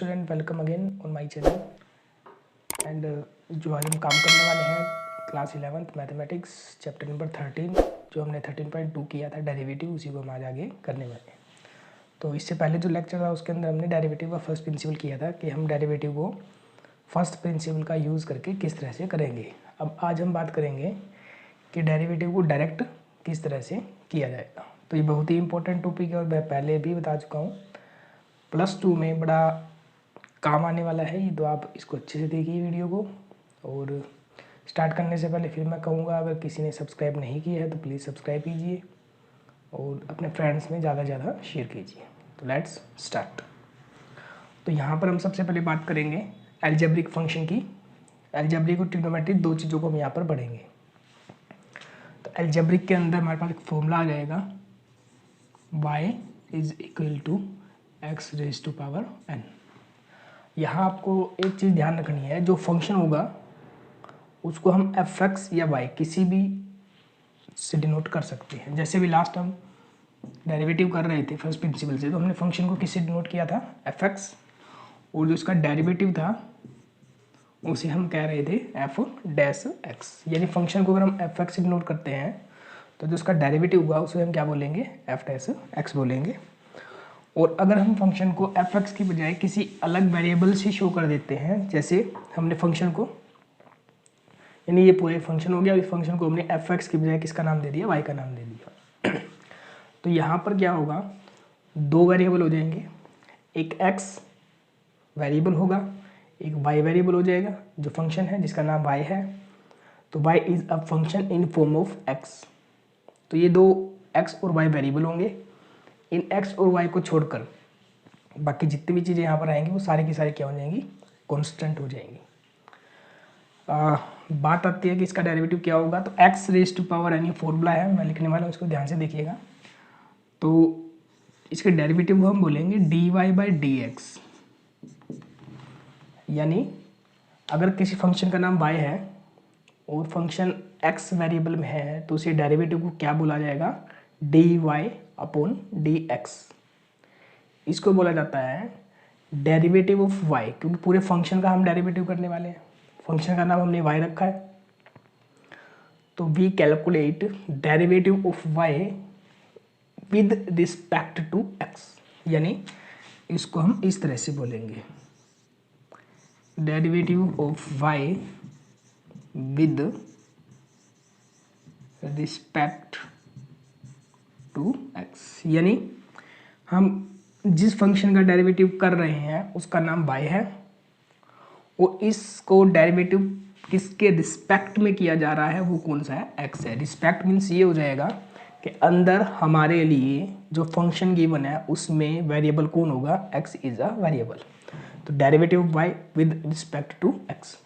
Student, welcome again on my channel. And जो आज हम काम करने वाले हैं class 11th mathematics chapter number 13, जो हमने 13.2 किया था डेरिवेटिव, उसी को हम आज आगे करने वाले हैं। तो इससे पहले जो लेक्चर था उसके अंदर हमने डेरिवेटिव का फर्स्ट प्रिंसिपल किया था कि हम डेरिवेटिव को फर्स्ट प्रिंसिपल का यूज़ करके किस तरह से करेंगे। अब आज हम बात करेंगे कि डेरिवेटिव को डायरेक्ट किस तरह से किया जाएगा। तो ये बहुत ही इंपॉर्टेंट टॉपिक है और मैं पहले भी बता चुका हूँ, +2 में बड़ा काम आने वाला है ये, तो आप इसको अच्छे से देखिए वीडियो को। और स्टार्ट करने से पहले फिर मैं कहूँगा, अगर किसी ने सब्सक्राइब नहीं किया है तो प्लीज़ सब्सक्राइब कीजिए और अपने फ्रेंड्स में ज़्यादा से ज़्यादा शेयर कीजिए। तो लेट्स स्टार्ट। तो यहाँ पर हम सबसे पहले बात करेंगे अलजेब्रिक फंक्शन की। अलजेब्रिक और ट्रिग्नोमेट्रिक दो चीज़ों को हम यहाँ पर पढ़ेंगे। तो अलजेब्रिक के अंदर हमारे पास एक फॉर्मूला आ जाएगा, y is equal to x raise to power n। यहाँ आपको एक चीज़ ध्यान रखनी है, जो फंक्शन होगा उसको हम fx या y किसी भी से डिनोट कर सकते हैं। जैसे भी लास्ट हम डेरिवेटिव कर रहे थे फर्स्ट प्रिंसिपल से, तो हमने फंक्शन को किससे डिनोट किया था, fx, और जो इसका डेरिवेटिव था उसे हम कह रहे थे f डैश x। यानी फंक्शन को अगर हम fx से डिनोट करते हैं तो जो उसका डेरिवेटिव हुआ उसे हम क्या बोलेंगे, f डैश x बोलेंगे। और अगर हम फंक्शन को fx की बजाय किसी अलग वेरिएबल से शो कर देते हैं, जैसे हमने फंक्शन को, यानी ये पूरा फंक्शन हो गया और इस फंक्शन को हमने fx की बजाय किसका नाम दे दिया, y का नाम दे दिया। तो यहाँ पर क्या होगा, दो वेरिएबल हो जाएंगे, एक x वेरिएबल होगा, एक y वेरिएबल हो जाएगा, जो फंक्शन है जिसका नाम y है। तो y is a function in form of x। तो ये दो x और y वेरिएबल होंगे। इन x और y को छोड़कर बाकी जितनी भी चीज़ें यहाँ पर आएंगी वो सारी की सारी क्या हो जाएंगी, कांस्टेंट हो जाएंगी। बात आती है कि इसका डेरिवेटिव क्या होगा। तो x raise to power n, ये फॉर्मूला है, मैं लिखने वाला हूँ, इसको ध्यान से देखिएगा। तो इसके डेरिवेटिव को हम बोलेंगे dy बाई डी एक्स। यानी अगर किसी फंक्शन का नाम y है और फंक्शन x वेरिएबल में है तो उसे डेरिवेटिव को क्या बोला जाएगा, dy अपॉन dx। इसको बोला जाता है डेरिवेटिव ऑफ y, क्योंकि पूरे फंक्शन का हम डेरिवेटिव करने वाले हैं। फंक्शन का नाम हमने y रखा है, तो we calculate derivative of y with respect to x। यानी इसको हम इस तरह से बोलेंगे, derivative of y with respect to x। यानी हम जिस फंक्शन का डेरिवेटिव कर रहे हैं उसका नाम y है और इसको डेरिवेटिव किसके रिस्पेक्ट में किया जा रहा है वो कौन सा है, x है। रिस्पेक्ट मीन्स ये हो जाएगा कि अंदर हमारे लिए जो फंक्शन गिवन है उसमें वेरिएबल कौन होगा, x इज अ वेरिएबल। तो derivative of y with respect to x।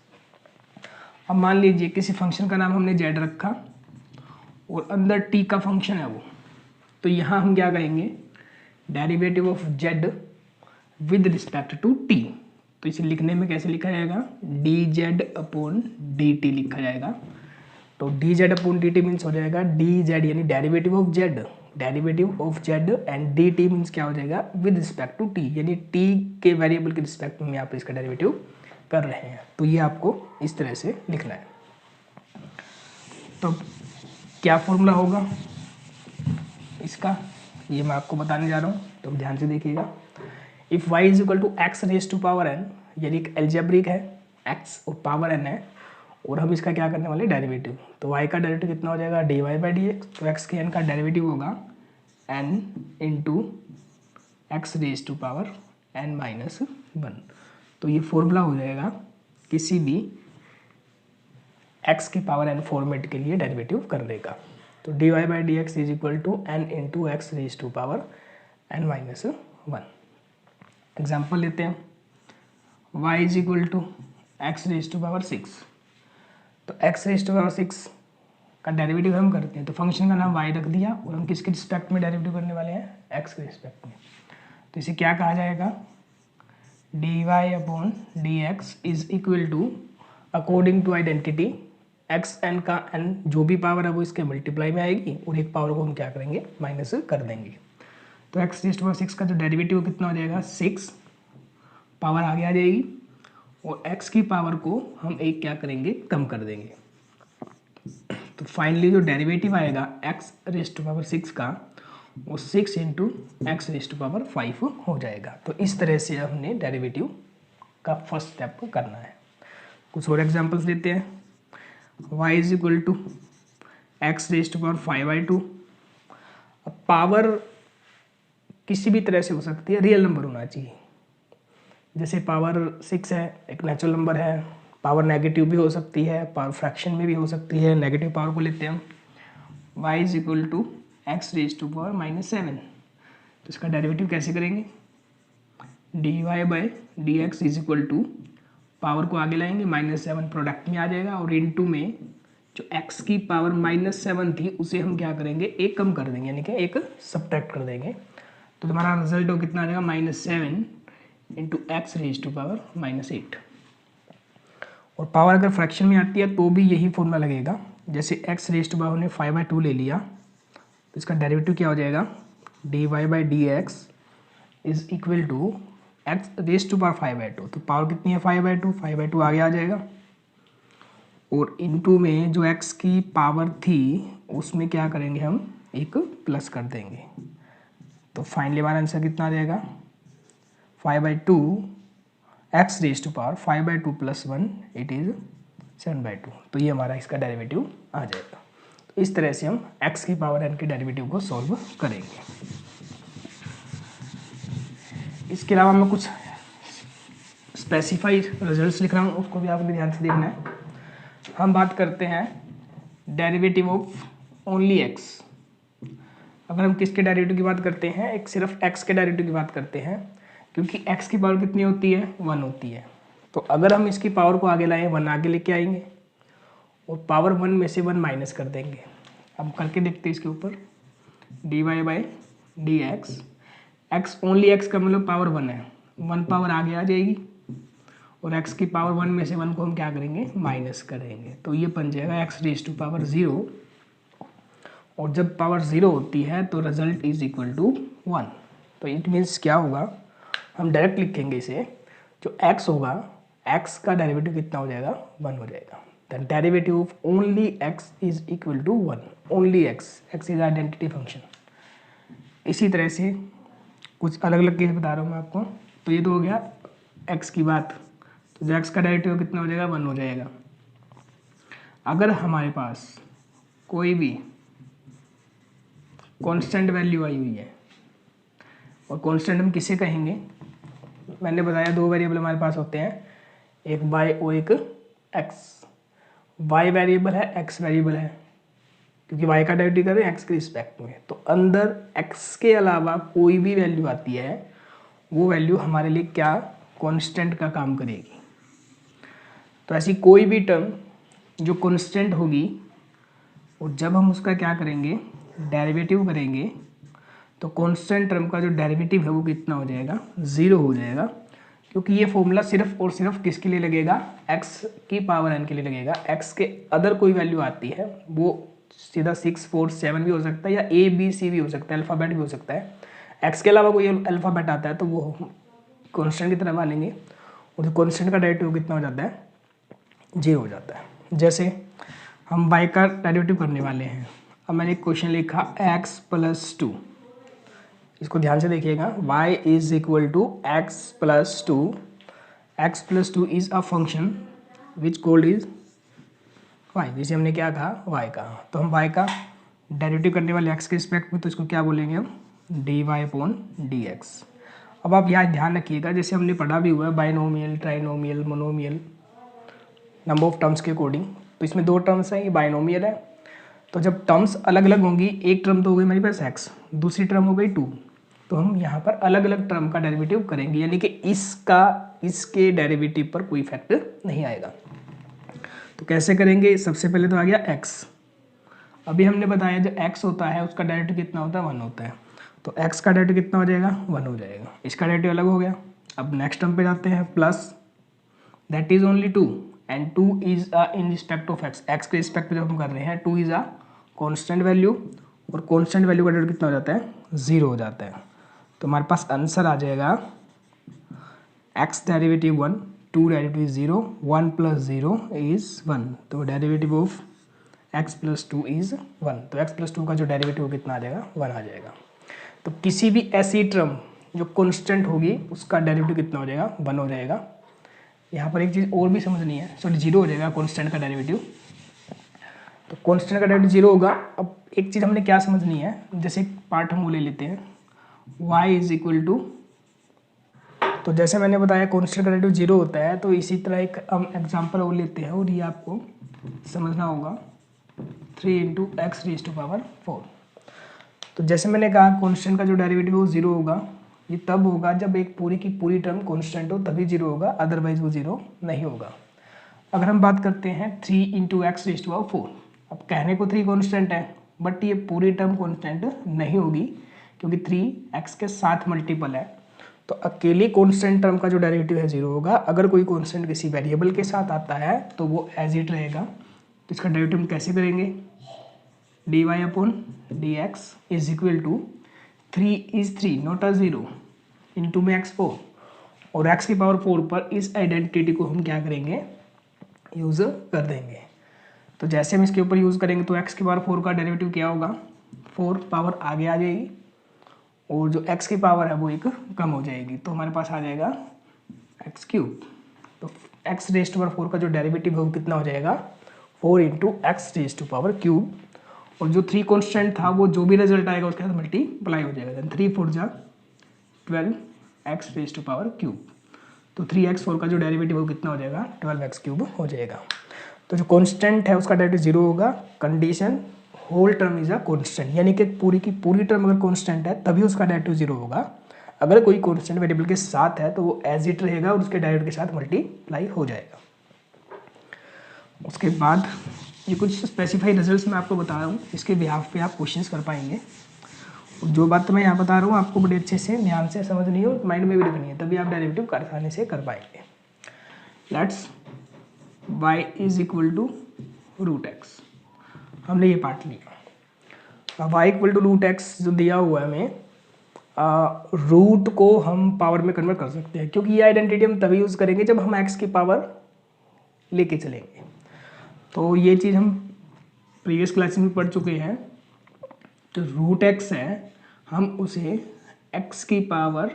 अब मान लीजिए किसी फंक्शन का नाम हमने z रखा और अंदर t का फंक्शन है वो, तो यहाँ हम क्या कहेंगे, derivative of z with respect to t। तो इसे लिखने में कैसे लिखा जाएगा, dz अपॉन dt लिखा जाएगा। तो dz अपॉन dt मीन्स हो जाएगा dz, यानी derivative of z, derivative of z and dt means क्या हो जाएगा, विद रिस्पेक्ट टू t, यानी t के वेरिएबल के रिस्पेक्ट में यहाँ पर इसका डेरिवेटिव कर रहे हैं। तो ये आपको इस तरह से लिखना है। तो क्या फॉर्मूला होगा इसका, ये मैं आपको बताने जा रहा हूँ, तो ध्यान से देखिएगा। If y is equal to x raise to power n, यानी एक अलजेब्रिक है, x और पावर n है और हम इसका क्या करने वाले, डेरिवेटिव। तो y का डेरिवेटिव कितना हो जाएगा, dy बाई डी एक्स। तो x के n का डेरिवेटिव होगा n into x raise to power n minus 1। तो ये फॉर्मूला हो जाएगा किसी भी x की पावर n फॉर्मेट के लिए डेरिवेटिव करने का। तो dy by d x is equal to n into x raise to power n minus 1। Example लेते हैं, y is equal to x raise to power 6। तो x रेज टू पावर 6 का derivative हम करते हैं, तो फंक्शन का नाम y रख दिया और हम किसके रिस्पेक्ट में डेरिवेटिव करने वाले हैं, x के रिस्पेक्ट में। तो इसे क्या कहा जाएगा, dy upon d x is equal to, according to identity, x n का n जो भी पावर है वो इसके मल्टीप्लाई में आएगी और एक पावर को हम क्या करेंगे, माइनस कर देंगे। तो एक्स रेज़ टू पावर 6 का जो डेरिवेटिव कितना हो जाएगा, 6 पावर आगे आ जाएगी और x की पावर को हम एक क्या करेंगे, कम कर देंगे। तो फाइनली जो डेरिवेटिव आएगा x रेज़ टू पावर 6 का, वो 6 into x raise to power 5 हो जाएगा। तो इस तरह से हमने डेरिवेटिव का फर्स्ट स्टेप करना है। कुछ और एग्जांपल्स लेते हैं। y is equal to x raise to power 5/2। अब पावर किसी भी तरह से हो सकती है, रियल नंबर होना चाहिए। जैसे पावर 6 है, एक नेचुरल नंबर है, पावर नेगेटिव भी हो सकती है, पावर फ्रैक्शन में भी हो सकती है। नेगेटिव पावर को लेते हैं हम। y is equal to x raise to power -7। तो इसका डेरिवेटिव कैसे करेंगे, dy/dx is equal to, power को आगे लाएंगे, -7 प्रोडक्ट में आ जाएगा और इनटू में जो x की पावर -7 थी उसे हम क्या करेंगे, एक कम कर देंगे, यानी कि एक सब्ट्रैक्ट कर देंगे। तो तुम्हारा रिजल्ट हो कितना आ जाएगा, -7 into x raise to power -8। और पावर अगर फ्रैक्शन में आती है तो भी यही फॉर्मूला लगेगा। जैसे एक्स रेज़ टू पावर ने 5/2 ले लिया, तो इसका डेरिवेटिव क्या हो जाएगा, dy/dx is equal to x raise to power 5/2। तो पावर कितनी है, 5/2, 5/2 आगे आ जाएगा और इनटू में जो x की पावर थी उसमें क्या करेंगे, हम एक प्लस कर देंगे। तो फाइनली हमारा आंसर कितना आ जाएगा, 5/2 x raise to power 5/2 + 1 it is 7/2। तो ये हमारा इसका डेरिवेटिव आ जाएगा। तो इस तरह से हम x की पावर n के डेरिवेटिव को सॉल्व करेंगे। इसके अलावा मैं कुछ स्पेसिफाइड रिजल्ट्स लिख रहा हूँ, उसको भी आपको ध्यान से देखना है। हम बात करते हैं डेरिवेटिव ऑफ ओनली x। अगर हम किसके डेरिवेटिव की बात करते हैं, एक सिर्फ x के डेरिवेटिव की बात करते हैं, क्योंकि x की पावर कितनी होती है, 1 होती है। तो अगर हम इसकी पावर को आगे लाएं, 1 आगे लेके आएंगे और पावर 1 में से 1 माइनस कर देंगे। अब करके देखते हैं इसके ऊपर, dy/dx, x ओनली x का मतलब पावर 1 है, 1 पावर आगे आ जाएगी और x की पावर 1 में से 1 को हम क्या करेंगे, माइनस करेंगे। तो ये बन जाएगा x रेज़ टू पावर 0। और जब पावर 0 होती है तो रिजल्ट इज इक्वल टू 1। तो इट मीन्स क्या होगा, हम डायरेक्ट लिखेंगे इसे, जो x होगा, x का डेरिवेटिव कितना हो जाएगा, 1 हो जाएगा। The derivative of only x is equal to 1। Only x is identity function. इसी तरह से कुछ अलग अलग केस बता रहा हूँ मैं आपको। तो ये तो हो गया x की बात। तो जो x का डेरिवेटिव कितना हो जाएगा, 1 हो जाएगा। अगर हमारे पास कोई भी कांस्टेंट वैल्यू आई हुई है, और कांस्टेंट हम किसे कहेंगे, मैंने बताया 2 वेरिएबल हमारे पास होते हैं, एक y और एक x। y वेरिएबल है, x वेरिएबल है, क्योंकि y का डेरिवेटिव कर रहे हैं x के रिस्पेक्ट में। तो अंदर x के अलावा कोई भी वैल्यू आती है, वो वैल्यू हमारे लिए क्या, कांस्टेंट का काम करेगी। तो ऐसी कोई भी टर्म जो कांस्टेंट होगी, और जब हम उसका क्या करेंगे, डेरिवेटिव करेंगे, तो कांस्टेंट टर्म का जो डेरिवेटिव है वो कितना हो जाएगा, 0 हो जाएगा। क्योंकि ये फॉर्मूला सिर्फ और सिर्फ किसके लिए लगेगा, x की पावर n के लिए लगेगा। x के अदर कोई वैल्यू आती है, वो सीधा 6, 4, 7 भी हो सकता है, या a b c भी हो सकता है, अल्फ़ाबेट भी हो सकता है। x के अलावा कोई अल्फ़ाबेट आता है तो वो कांस्टेंट की तरह मानेंगे, और जो कांस्टेंट का डेरिवेटिव कितना हो जाता है, 0 हो जाता है। जैसे हम y का डेरिवेटिव करने वाले हैं। अब मैंने एक क्वेश्चन लिखा x + 2। इसको ध्यान से देखिएगा, y is equal to x + 2। x + 2 is a function which called is y। जैसे हमने क्या कहा, y का। तो हम y का डेरिवेटिव करने वाले x के रिस्पेक्ट में, तो इसको क्या बोलेंगे हम, dy/dx। अब आप यहाँ ध्यान रखिएगा, जैसे हमने पढ़ा भी हुआ है binomial, trinomial, monomial, number of terms के अकॉर्डिंग। तो इसमें 2 टर्म्स हैं, ये बाइनोमियल है। तो जब टर्म्स अलग अलग होंगी, एक टर्म तो हो गई मेरे पास x, दूसरी टर्म हो गई 2, तो हम यहाँ पर अलग अलग टर्म का डेरिवेटिव करेंगे, यानी कि इसका इसके डेरिवेटिव पर कोई इफेक्ट नहीं आएगा। तो कैसे करेंगे, सबसे पहले तो आ गया x। अभी हमने बताया जो x होता है उसका डेरिवेटिव कितना होता है, 1 होता है। तो x का डेरिवेटिव कितना हो जाएगा, 1 हो जाएगा। इसका डेरिवेटिव अलग हो गया। अब नेक्स्ट टर्म पे जाते हैं, plus that is only 2 and 2 is in respect of x के रिस्पेक्ट पे जो हम कर रहे हैं, 2 इज अ कॉन्स्टेंट वैल्यू, और कॉन्स्टेंट वैल्यू का डेरिवेटिव कितना हो जाता है, 0 हो जाता है। तो हमारे पास आंसर आ जाएगा x derivative 1, 2 derivative 0, 1 plus 0 is 1, तो derivative of x plus 2 is 1, तो x प्लस 2 का जो डेरिवेटिव कितना आ जाएगा 1 आ जाएगा। तो किसी भी ऐसी टर्म जो कॉन्स्टेंट होगी उसका डेरिवेटिव कितना हो जाएगा 1 हो जाएगा। यहाँ पर एक चीज़ और भी समझनी है, सॉरी 0 हो जाएगा कॉन्स्टेंट का डेरिवेटिव, तो कॉन्स्टेंट का डेरिवेटिव 0 होगा। अब एक चीज़ हमने क्या समझनी है, जैसे एक पार्ट हम वो ले लेते हैं y इज इक्वल टू, तो जैसे मैंने बताया कॉन्स्टेंट का डेरिवेटिव 0 होता है, तो इसी तरह एक हम एग्जाम्पल वो लेते हैं और ये आपको समझना होगा 3 into x raise to power 4। तो जैसे मैंने कहा कॉन्स्टेंट का जो डेरिवेटिव वो 0 होगा, ये तब होगा जब एक पूरी की पूरी टर्म कॉन्स्टेंट हो तभी 0 होगा, अदरवाइज वो 0 नहीं होगा। अगर हम बात करते हैं 3 into x raise to power 4, अब कहने को 3 कॉन्स्टेंट है बट ये पूरी टर्म कॉन्स्टेंट नहीं होगी क्योंकि 3 x के साथ मल्टीपल है, तो अकेली कॉन्स्टेंट टर्म का जो डेरिवेटिव है 0 होगा। अगर कोई कॉन्स्टेंट किसी वेरिएबल के साथ आता है तो वो एज इट रहेगा। तो इसका डेरिवेटिव हम कैसे करेंगे, dy upon dx is equal to 3 is 3 not a 0 into में x 4, और x की पावर 4 पर इस आइडेंटिटी को हम क्या करेंगे यूज़ कर देंगे। तो जैसे हम इसके ऊपर यूज़ करेंगे तो x की पावर 4 का डेरिवेटिव क्या होगा, 4 पावर आगे आ जाएगी और जो x की पावर है वो एक कम हो जाएगी, तो हमारे पास आ जाएगा एक्स क्यूब। तो x रेज टू पावर 4 का जो डेरिवेटिव है वो कितना हो जाएगा 4 into x raise to power cube, और जो 3 कॉन्स्टेंट था वो जो भी रिजल्ट आएगा उसके साथ मल्टीप्लाई हो जाएगा, 3 4 जा 12 x raise to power cube. तो 3x4 का जो डेरिवेटिव वो कितना हो जाएगा 12x क्यूब हो जाएगा। तो जो कांस्टेंट है उसका डेरिवेटिव 0 होगा, condition whole term is a constant, यानी कि पूरी की पूरी टर्म अगर कांस्टेंट है तभी उसका डेरिवेटिव 0 होगा। अगर कोई कांस्टेंट वेरिएबल के साथ है तो वो एज इट रहेगा और उसके डेरिवेटिव के साथ मल्टीप्लाई हो जाएगा। उसके बाद ये कुछ स्पेसिफाइड रिजल्ट्स मैं आपको बता रहा हूँ, इसके बिहाफ पे आप क्वेश्चंस कर पाएंगे। जो बात मैं यहाँ बता रहा हूँ आपको बड़े अच्छे से ध्यान से समझनी है और माइंड में भी रखनी है, तभी आप डेरिवेटिव आसानी से कर पाएंगे। Let's y is equal to root x, हमने ये पार्ट लिया। अब y equal to root x जो दिया हुआ है हमें, रूट को हम पावर में कन्वर्ट कर सकते हैं, क्योंकि ये आइडेंटिटी हम तभी यूज़ करेंगे जब हम x की पावर लेके चलेंगे। तो ये चीज़ हम प्रीवियस क्लास में पढ़ चुके हैं। तो रूट एक्स है, हम उसे x की पावर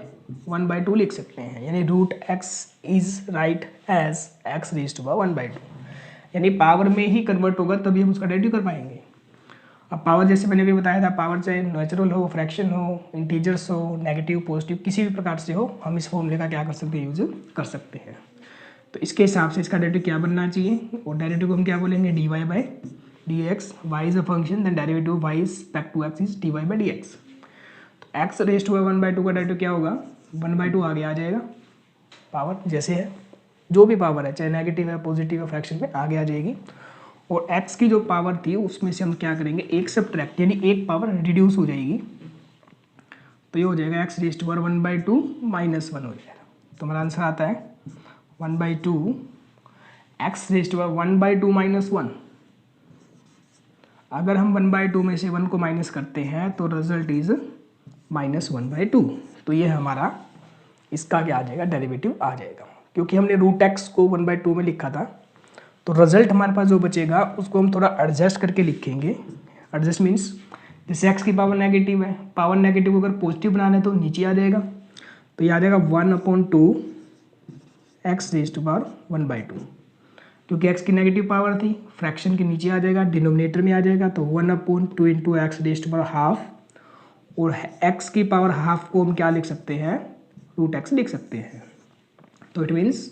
1/2 लिख सकते हैं, यानी root x is write as x raise to power 1/2, यानी पावर में ही कन्वर्ट होगा तभी हम उसका डेरिवेटिव कर पाएंगे। अब पावर जैसे मैंने भी बताया था, पावर चाहे नेचुरल हो, फ्रैक्शन हो, इंटीजर्स हो, नेगेटिव पॉजिटिव किसी भी प्रकार से हो, हम इस फॉर्मूले का क्या कर सकते हैं यूज कर सकते हैं। तो इसके हिसाब से इसका डेरिवेटिव क्या बनना चाहिए, और डेरिवेटिव को हम क्या बोलेंगे dy/dx, y is a function, then derivative y is back to x is dy/dx। तो x रेज टू 1/2 का डेरिवेटिव क्या होगा 1/2 आगे आ जाएगा, पावर जैसे है जो भी पावर है चाहे नेगेटिव है पॉजिटिव है फ्रैक्शन में आगे आ जाएगी, और x की जो पावर थी उसमें से हम क्या करेंगे एक सब्ट्रैक्ट, यानी एक पावर रिड्यूस हो जाएगी, तो ये हो जाएगा x रेज टू 1/2 माइनस 1 हो जाएगा। तो हमारा आंसर आता है 1/2 x रेज टू 1/2 माइनस 1। अगर हम 1/2 में से 1 को माइनस करते हैं तो रिजल्ट इज -1/2। तो ये हमारा इसका क्या आ जाएगा डेरिवेटिव आ जाएगा, क्योंकि हमने रूट एक्स को 1/2 में लिखा था। तो रिजल्ट हमारे पास जो बचेगा उसको हम थोड़ा एडजस्ट करके लिखेंगे। एडजस्ट मीन्स जैसे एक्स की पावर नेगेटिव है, पावर नेगेटिव को अगर पॉजिटिव बनाना है तो नीचे आ जाएगा, तो ये आ जाएगा 1/2 एक्स रेज टू पावर 1/2, क्योंकि x की नेगेटिव पावर थी फ्रैक्शन के नीचे आ जाएगा, डिनोमिनेटर में आ जाएगा, तो 1/2 into x raise to power half, और x की पावर हाफ को हम क्या लिख सकते हैं रूट एक्स लिख सकते हैं। तो इट मीन्स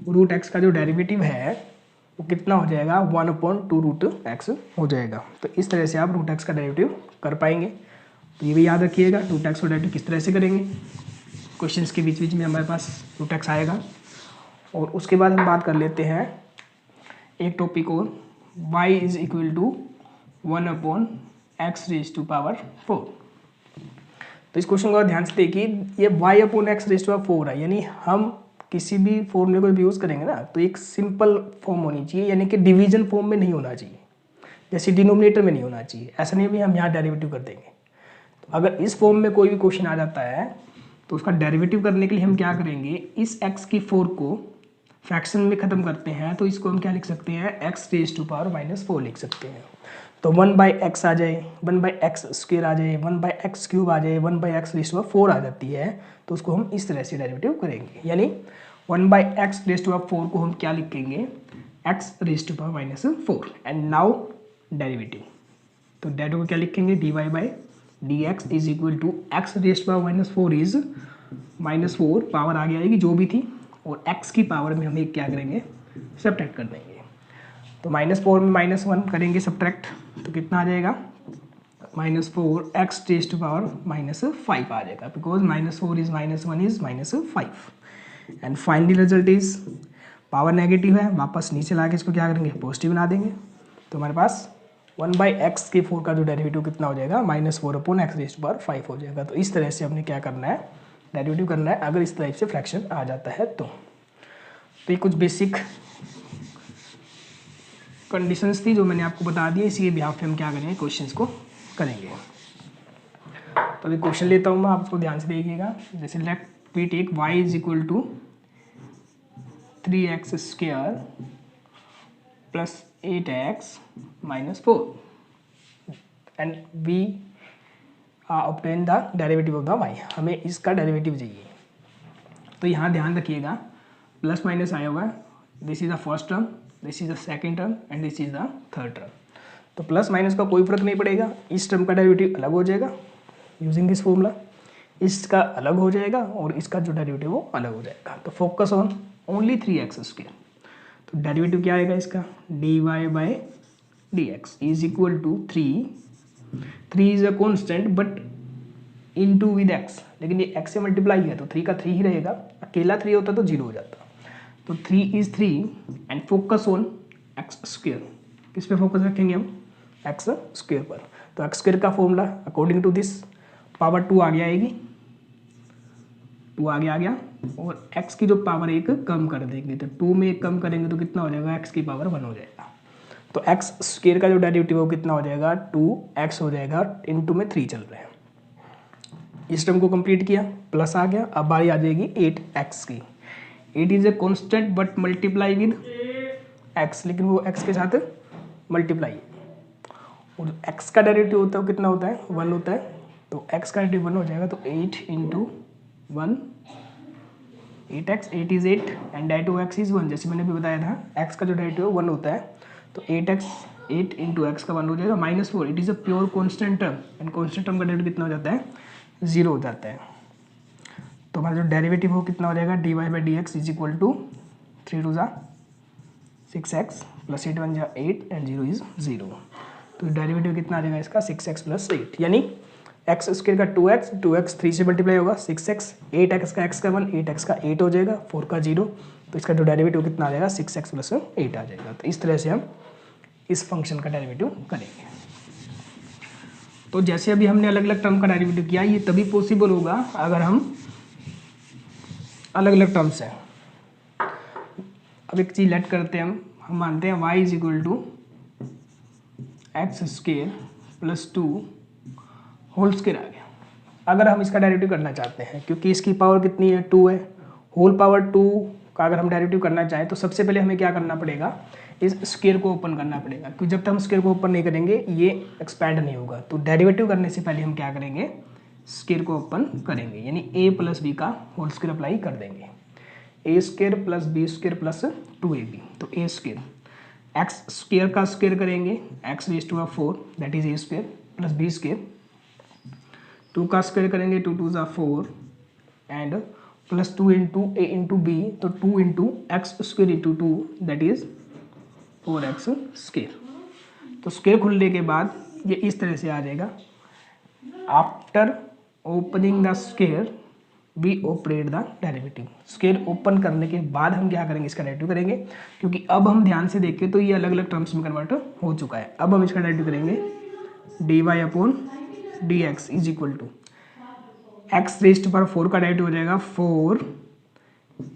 रूट एक्स का जो डेरिवेटिव है वो कितना हो जाएगा 1/2 रूट एक्स हो जाएगा। तो इस तरह से आप रूट एक्स का डेरिवेटिव कर पाएंगे। तो ये भी याद रखिएगा रूट एक्स का डेरिवेटिव किस तरह से करेंगे, क्वेश्चंस के बीच बीच में हमारे पास रूट एक्स आएगा। और उसके बाद हम बात कर लेते हैं एक टॉपिक और, y is equal to 1/x raise to power 4। तो इस क्वेश्चन को ध्यान से देखिए, ये y/x रेज टू पावर 4 है, यानी हम किसी भी फॉर्मूले को भी यूज़ करेंगे ना तो एक सिंपल फॉर्म होनी चाहिए, यानी कि डिवीजन फॉर्म में नहीं होना चाहिए, जैसे डिनोमिनेटर में नहीं होना चाहिए। ऐसा नहीं भी हम यहाँ डेरिवेटिव कर देंगे। तो अगर इस फॉर्म में कोई भी क्वेश्चन आ जाता है तो उसका डेरिवेटिव करने के लिए हम क्या करेंगे, इस x की 4 को फ्रैक्शन में ख़त्म करते हैं, तो इसको हम क्या लिख सकते हैं, x रेज टू पावर -4 लिख सकते हैं। तो 1/x आ जाए, 1/x² आ जाए, 1/x³ आ जाए, 1/x रेज टू पावर 4 आ जाती है, तो उसको हम इस तरह से डेरिवेटिव करेंगे। यानी 1/x रेज टू पावर 4 को हम क्या लिखेंगे, x raise to power -4। And now derivative, तो डेरिवेटिव क्या लिखेंगे, dy/dx is equal to x raise to power -4 is -4, power आगे आएगी जो भी थी, और x की पावर में हम एक क्या करेंगे, सब्ट्रैक्ट कर देंगे। तो -4 में -1 करेंगे सब्ट्रैक्ट, तो कितना आ जाएगा, -4 x रेज टू पावर -5 आ जाएगा, because -4 is -1 is -5। And finally result is, power negative है, वापस नीचे ला के इसको क्या करेंगे, पॉजिटिव बना देंगे। तो हमारे पास 1/x के 4 का जो डेरिवेटिव कितना हो जाएगा, -4/x रेज टू पावर 5 हो जाएगा। तो इस तरह से हमने क्या करना है, डेरिवेटिव करना है, अगर इस टाइप से फ्रैक्शन आ जाता है तो ये कुछ बेसिक कंडीशंस थी जो मैंने आपको बता दी, इसी के बिहाफ पे हम क्या करेंगे, क्वेश्चंस को करेंगे। तो अभी क्वेश्चन लेता हूँ मैं, आप उसको ध्यान से देखिएगा। जैसे let we take y is equal to 3x² plus 8x -4 and we obtain the derivative of the y, हमें इसका डेरिवेटिव चाहिए। तो यहाँ ध्यान रखिएगा, प्लस माइनस आया हुआ है, this is the first term, this is the second term and this is the third term. तो प्लस माइनस का कोई फर्क नहीं पड़ेगा, इस टर्म का डेरिवेटिव अलग हो जाएगा यूजिंग दिस फॉर्मूला, इसका अलग हो जाएगा और इसका जो डेरिवेटिव वो अलग हो जाएगा। तो फोकस ऑन ओनली 3x²। तो डेरिवेटिव क्या आएगा इसका, dy/dx is equal to 3 is a constant but into with x, लेकिन ये x से मल्टीप्लाई है तो 3 का 3 ही रहेगा, अकेला 3 होता तो 0 हो जाता। तो 3 is 3 and focus on x²। किस पे फोकस रखेंगे हम, x² पर। तो x² का formula according to this, power 2 आगे आएगी, 2 आगे आ गया, और x की जो पावर 1 कम कर देंगे, तो 2 में 1 कम करेंगे तो कितना हो जाएगा, x की पावर 1 हो जाएगा। तो x² का जो डेरिवेटिव वो कितना हो जाएगा, 2x हो जाएगा, इनटू में 3 चल रहे हैं। इस टर्म को कंप्लीट किया, प्लस आ गया, अब बारी आ जाएगी 8x की। 8 is a constant but multiply with x, लेकिन वो x के साथ मल्टीप्लाई है, और x का डेरिवेटिव होता है वो कितना होता है, 1 होता है। तो x का डेरिवेटिव 1 हो जाएगा, तो 8 into 1 8x, 8 is 8 and derivative x is 1, जैसे मैंने भी बताया था x का जो डेरिवेटिव 1 होता है, तो 8x 8 इंटू x का 1 हो जाएगा, -4 it is a pure constant term and constant term का डेरिवेटिव कितना हो जाता है, 0 हो जाता है। तो हमारा जो डेरिवेटिव हो कितना हो जाएगा, dy/dx is equal to 3 2 6x plus 8 1 8 and 0 is 0। तो डेरिवेटिव कितना आ जाएगा इसका, 6x प्लस 8, यानी x² का 2x 3 से मल्टीप्लाई होगा 6x, 8x का x का 1, 8x का 8 हो जाएगा, 4 का 0, तो इसका जो डेरिवेटिव कितना आ जाएगा, 6x प्लस 8 आ जाएगा। तो इस तरह से हम इस फंक्शन का डेरिवेटिव करेंगे। तो जैसे अभी हमने अलग अलग टर्म का डेरिवेटिव किया, ये तभी पॉसिबल होगा अगर हम अलग अलग टर्म्स हैं। अब एक चीज़ लेट करते हैं, हम मानते हैं y is equal to x² plus 2 whole square आ गया। अगर हम इसका डेरिवेटिव करना चाहते हैं, क्योंकि इसकी पावर कितनी है, 2 है, होल पावर 2 का अगर हम डेरिवेटिव करना चाहें तो सबसे पहले हमें क्या करना पड़ेगा, इस स्क्वायर को ओपन करना पड़ेगा, क्योंकि जब तक हम स्क्वायर को ओपन नहीं करेंगे ये एक्सपैंड नहीं होगा। तो डेरिवेटिव करने से पहले हम क्या करेंगे, स्क्वायर को ओपन करेंगे, यानी a प्लस बी का होल स्क्वायर अप्लाई कर देंगे, a² plus b² plus 2ab, तो a², x² का स्क्वायर करेंगे, x raise to 4 that is a² plus b², 2 का स्क्वायर करेंगे, 2 2 4 and plus 2 into a into b, तो 2 into x² into 2 that is 4x²। तो square खुलने के बाद ये इस तरह से आ जाएगा, after opening the square we operate the derivative. Square open करने के बाद हम क्या करेंगे, इसका डेरिवेटिव करेंगे, क्योंकि अब हम ध्यान से देखें तो ये अलग अलग टर्म्स में कन्वर्ट हो चुका है। अब हम इसका डेरिवेटिव करेंगे, dy/dx is equal to x raise to power 4 का डेरिवेटिव हो जाएगा 4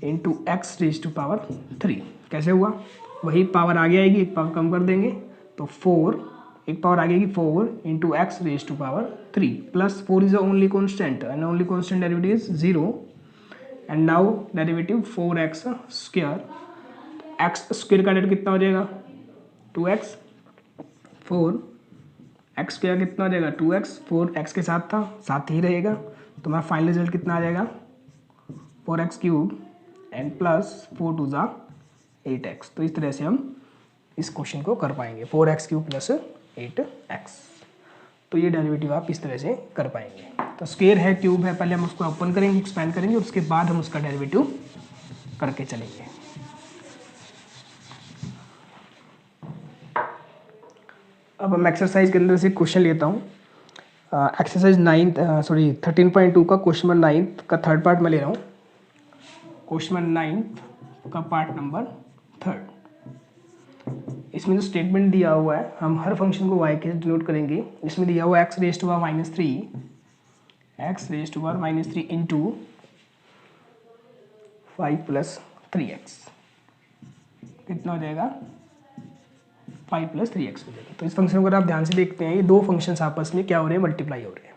into x raise to power 3। कैसे हुआ, वही पावर आगे आएगी, एक पावर कम कर देंगे, तो 4 एक पावर आ गई 4 into x raise to power 3 plus 4 is the only constant and only constant derivative is 0 and now derivative 4x square, x square का डेरिवेटिव कितना हो जाएगा 2x, 4x स्क्वायर कितना हो जाएगा 2x, 4x के साथ था साथ ही रहेगा, तो हमारा फाइनल रिजल्ट कितना आ जाएगा 4x cube and plus 4 to ज़ा 8x। तो इस तरह से हम इस क्वेश्चन को कर पाएंगे 4x क्यूब प्लस 8x। तो ये डेरिवेटिव आप इस तरह से कर पाएंगे। तो स्क्वायर है क्यूब है, पहले हम उसको ओपन करेंगे एक्सपेंड करेंगे और उसके बाद हम उसका डेरिवेटिव करके चलेंगे। अब हम एक्सरसाइज के अंदर से क्वेश्चन लेता हूँ। एक्सरसाइज 13.2 का क्वेश्चन नंबर 9 का थर्ड पार्ट मैं ले रहा हूँ। क्वेश्चन नंबर 9 का पार्ट नंबर 3। इसमें जो स्टेटमेंट दिया हुआ है हम हर फंक्शन को y के डिनोट करेंगे। इसमें दिया हुआ है x raise to power minus 3 into 5 plus 3x कितना हो जाएगा 5 प्लस 3x हो जाएगा। तो इस फंक्शन को अगर आप ध्यान से देखते हैं ये दो फंक्शंस आपस में क्या हो रहे हैं मल्टीप्लाई हो रहे हैं।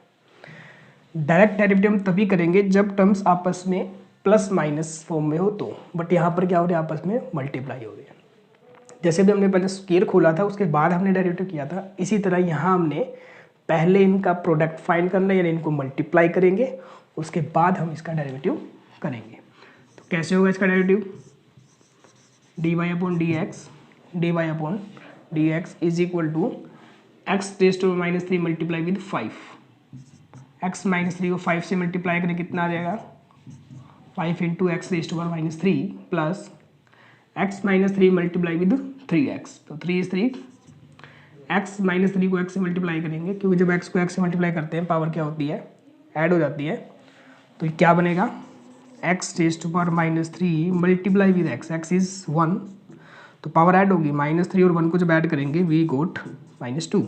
डायरेक्ट डेरिवेटिव हम तभी करेंगे जब टर्म्स आपस में प्लस माइनस फॉर्म में हो तो, बट यहाँ पर क्या हो रहा है आपस में मल्टीप्लाई हो रहे हैं। जैसे भी हमने पहले स्क्वायर खोला था उसके बाद हमने डेरिवेटिव किया था, इसी तरह यहाँ हमने पहले इनका प्रोडक्ट फाइंड करना है यानी इनको मल्टीप्लाई करेंगे उसके बाद हम इसका डेरिवेटिव करेंगे। तो कैसे होगा इसका derivative dy upon dx is equal to x raise to minus 3 multiply with 5। X minus 3 को 5 से मल्टीप्लाई करें कितना आ जाएगा 5 into x raise to minus 3 plus x minus 3 multiply with 3x। तो 3 इज 3, x माइनस 3 को x से multiply करेंगे क्योंकि जब x को x से मल्टीप्लाई करते हैं पावर क्या होती है ऐड हो जाती है। तो क्या बनेगा x raise to power minus 3 multiply with x is 1, तो पावर ऐड होगी -3 और 1 को जब ऐड करेंगे वी गोट -2।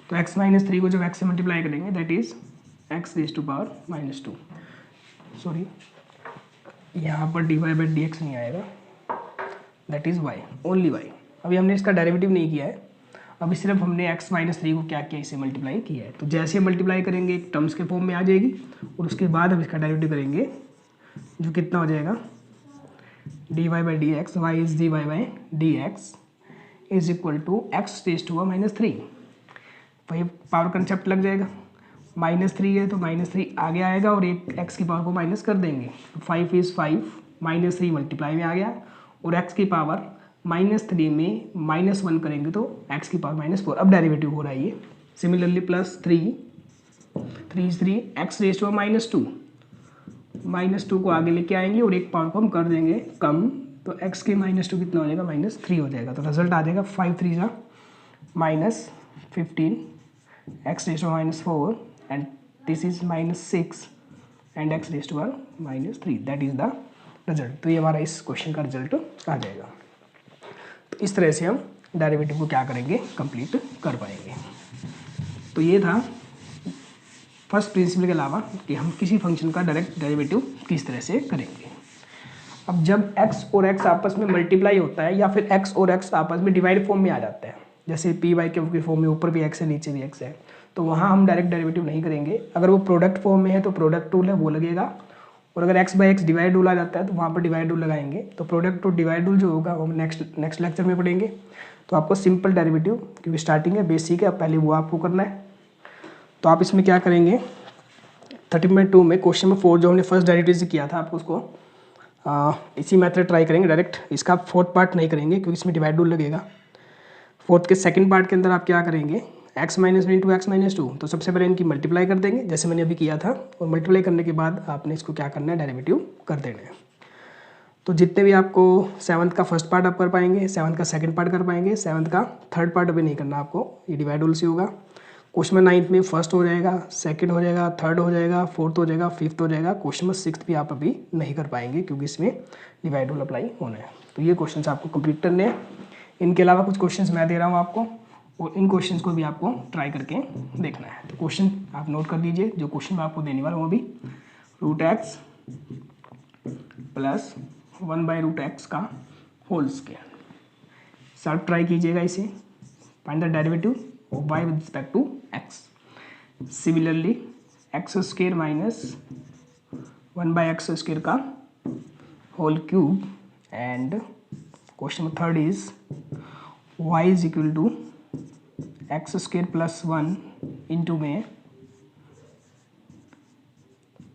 तो x माइनस 3 को जब x से मल्टीप्लाई करेंगे that is x raise to power -2। Sorry यहाँ पर dy/dx नहीं आएगा, that is y, only y। अभी हमने इसका डेरिवेटिव नहीं किया है, अभी सिर्फ हमने x माइनस 3 को क्या किया इसे मल्टीप्लाई किया है। तो जैसे मल्टीप्लाई करेंगे एक टर्म्स के फॉर्म में आ जाएगी और उसके बाद हम इसका डेरिवेटिव करेंगे जो कितना हो जाएगा dy/dx, y is dy/dx is equal to x raise to minus 3। वही पावर कंसेप्ट लग जाएगा, -3 है तो -3 आगे आएगा और एक x की पावर को माइनस कर देंगे। तो 5 इज़ 5, -3 मल्टीप्लाई में आ गया और x की पावर -3 में -1 करेंगे तो x की पावर -4। अब डेरिवेटिव हो रहा है ये। Similarly plus 3 x raise to -2 को आगे लेके आएंगे और एक पावर को हम कर देंगे कम, तो x के -2 कितना हो जाएगा -3 हो जाएगा। तो रिजल्ट आ जाएगा 5 3 जा -15 x raise to -4 and this is -6 and x raise to -3, that is the result. तो ये हमारा इस क्वेश्चन का रिजल्ट आ जाएगा। तो इस तरह से हम डेरिवेटिव को क्या करेंगे कंप्लीट कर पाएंगे। तो ये था फर्स्ट प्रिंसिपल के अलावा कि हम किसी फंक्शन का डायरेक्ट डेरिवेटिव किस तरह से करेंगे। अब जब x और x आपस में मल्टीप्लाई होता है या फिर x और x आपस में डिवाइड फॉर्म में आ जाता है, जैसे पी वाई के फॉर्म में ऊपर भी x है नीचे भी x है, तो वहाँ हम डायरेक्ट डेरिवेटिव नहीं करेंगे। अगर वो प्रोडक्ट फॉर्म में है तो प्रोडक्ट रूल है वो लगेगा, और अगर x by x divide rule आ जाता है तो वहाँ पर डिवाइड रूल लगाएंगे। तो प्रोडक्ट और डिवाइड रूल जो होगा वो हम नेक्स्ट लेक्चर में पढ़ेंगे। तो आपको सिंपल डेरिवेटिव क्योंकि स्टार्टिंग है बेसिक है, अब पहले वो आपको करना है। तो आप इसमें क्या करेंगे 13.2 में क्वेश्चन नंबर 4 जो हमने फर्स्ट डेरिवेटिव से किया था आपको उसको इसी मेथड ट्राई करेंगे डायरेक्ट। इसका फोर्थ पार्ट नहीं करेंगे क्योंकि इसमें डिवाइड रूल लगेगा। फोर्थ के सेकंड पार्ट के अंदर आप क्या करेंगे x minus 1 into x minus 2, तो सबसे पहले इनकी मल्टीप्लाई कर देंगे जैसे मैंने अभी किया था, और मल्टीप्लाई करने के बाद आपने इसको क्या करना है डेरिवेटिव कर देना है। तो जितने भी आपको 7th का फर्स्ट पार्ट आप कर पाएंगे, 7th का सेकंड पार्ट कर पाएंगे, 7th का थर्ड पार्ट अभी नहीं करना आपको, ये डिवाइड रूल से होगा। क्वेश्चन नंबर 9th में फर्स्ट हो जाएगा, सेकंड हो जाएगा, थर्ड हो जाएगा, फोर्थ हो जाएगा, फिफ्थ हो जाएगा। क्वेश्चन नंबर 6th भी आप अभी नहीं कर पाएंगे क्योंकि इसमें डिवाइड रूल अप्लाई होना है। तो ये क्वेश्चन आपको कंप्लीट करने हैं। इनके अलावा कुछ क्वेश्चन मैं दे रहा हूँ आपको, और इन क्वेश्चंस को भी आपको ट्राई करके देखना है। तो क्वेश्चन आप नोट कर लीजिए, जो क्वेश्चन मैं आपको देने वाला हूँ अभी, √x प्लस 1/√x का होल स्क्वायर। सब ट्राई कीजिएगा इसे, find the derivative of y with respect to x. Similarly x square minus 1/x² का whole cube and question number third is y is equal to x² plus 1 into में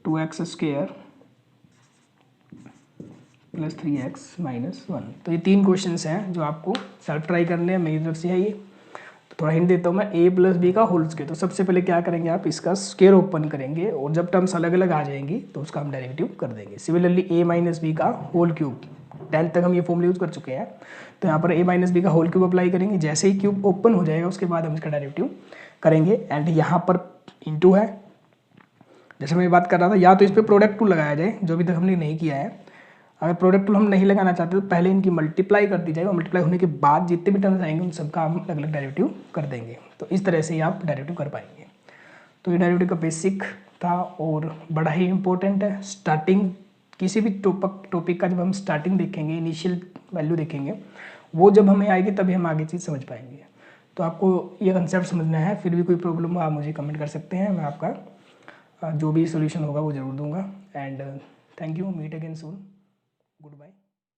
2x² plus 3x minus 1। तो ये 3 questions हैं जो आपको self try करने हैं, मेरी तरफ से है ये। तो थोड़ा हिंट देता हूँ मैं, a प्लस बी का होल स्क्वायर। तो सबसे पहले क्या करेंगे आप, इसका स्क्वायर ओपन करेंगे और जब टर्म्स अलग अलग आ जाएंगी तो उसका हम डेरिवेटिव कर देंगे। सिमिलरली a माइनस बी का होल क्यूब, 10th तक हम ये फॉर्मूला यूज़ कर चुके हैं। तो यहाँ पर a माइनस बी का होल क्यूब अप्लाई करेंगे। जैसे ही क्यूब ओपन हो जाएगा उसके बाद हम इसका डेरिवेटिव करेंगे। एंड यहाँ पर इंटू है, जैसे मैं बात कर रहा था, या तो इस पर प्रोडक्ट टूल लगाया जाए जो अभी तक हमने नहीं किया है। अगर प्रोडक्ट टूल हम नहीं लगाना चाहते तो पहले इनकी मल्टीप्लाई कर दी जाए और मल्टीप्लाई होने के बाद जितने भी टर्म्स आएंगे उन सबका हम अलग अलग डेरिवेटिव कर देंगे। तो इस तरह से ही आप डेरिवेटिव कर पाएंगे। तो ये डेरिवेटिव का बेसिक था और बड़ा ही इंपॉर्टेंट है। स्टार्टिंग किसी भी टॉपिक का जब हम स्टार्टिंग देखेंगे, इनिशियल वैल्यू देखेंगे, वो जब हमें आएगी तभी हम आगे चीज़ समझ पाएंगे। तो आपको ये कंसेप्ट समझना है। फिर भी कोई प्रॉब्लम हो आप मुझे कमेंट कर सकते हैं, मैं आपका जो भी सोल्यूशन होगा वो ज़रूर दूंगा। And thank you, meet again soon, good bye.